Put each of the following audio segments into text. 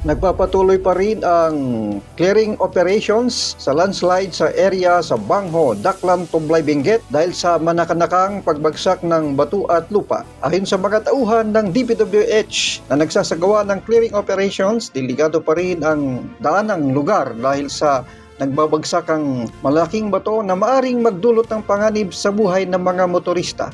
Nagpapatuloy pa rin ang clearing operations sa landslide sa area sa Bangho, Daklan, Tublay, Benguet dahil sa manakanakang pagbagsak ng bato at lupa. Ayon sa mga tauhan ng DPWH na nagsasagawa ng clearing operations, delikado pa rin ang daanang lugar dahil sa nagbabagsak ang malaking bato na maaring magdulot ng panganib sa buhay ng mga motorista.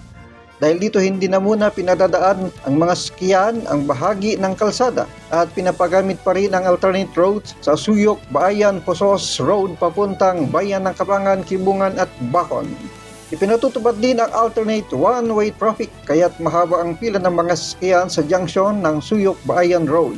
Dahil dito hindi na muna pinadadaan ang mga sakyan ang bahagi ng kalsada at pinapagamit pa rin ang alternate roads sa Suyok, Baayan, Posos Road papuntang Bayan ng Kapangan, Kibungan at Bacon. Ipinatutupad din ang alternate one-way traffic kaya't mahaba ang pila ng mga sakyan sa junction ng Suyok, Baayan Road.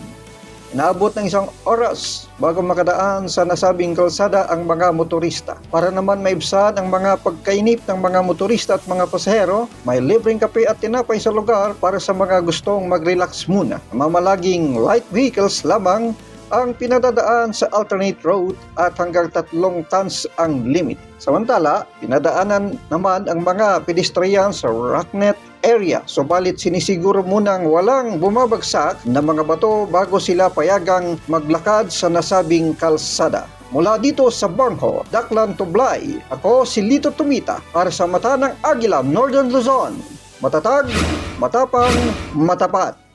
Inaabot ng 1 oras bago makadaan sa nasabing kalsada ang mga motorista. Para naman maibsan ang mga pagkainip ng mga motorista at mga pasahero, may libreng kape at tinapay sa lugar para sa mga gustong mag-relax muna. Mamalaging light vehicles lamang ang pinadadaan sa alternate road at hanggang 3 tons ang limit. Samantala, pinadaanan naman ang mga pedestrian sa Rocknet area. Subalit sinisiguro munang walang bumabagsak na mga bato bago sila payagang maglakad sa nasabing kalsada. Mula dito sa Bangho, Daklan, Tublay, ako si Lito Tumita para sa Mata ng Agila, Northern Luzon. Matatag, matapang, matapat.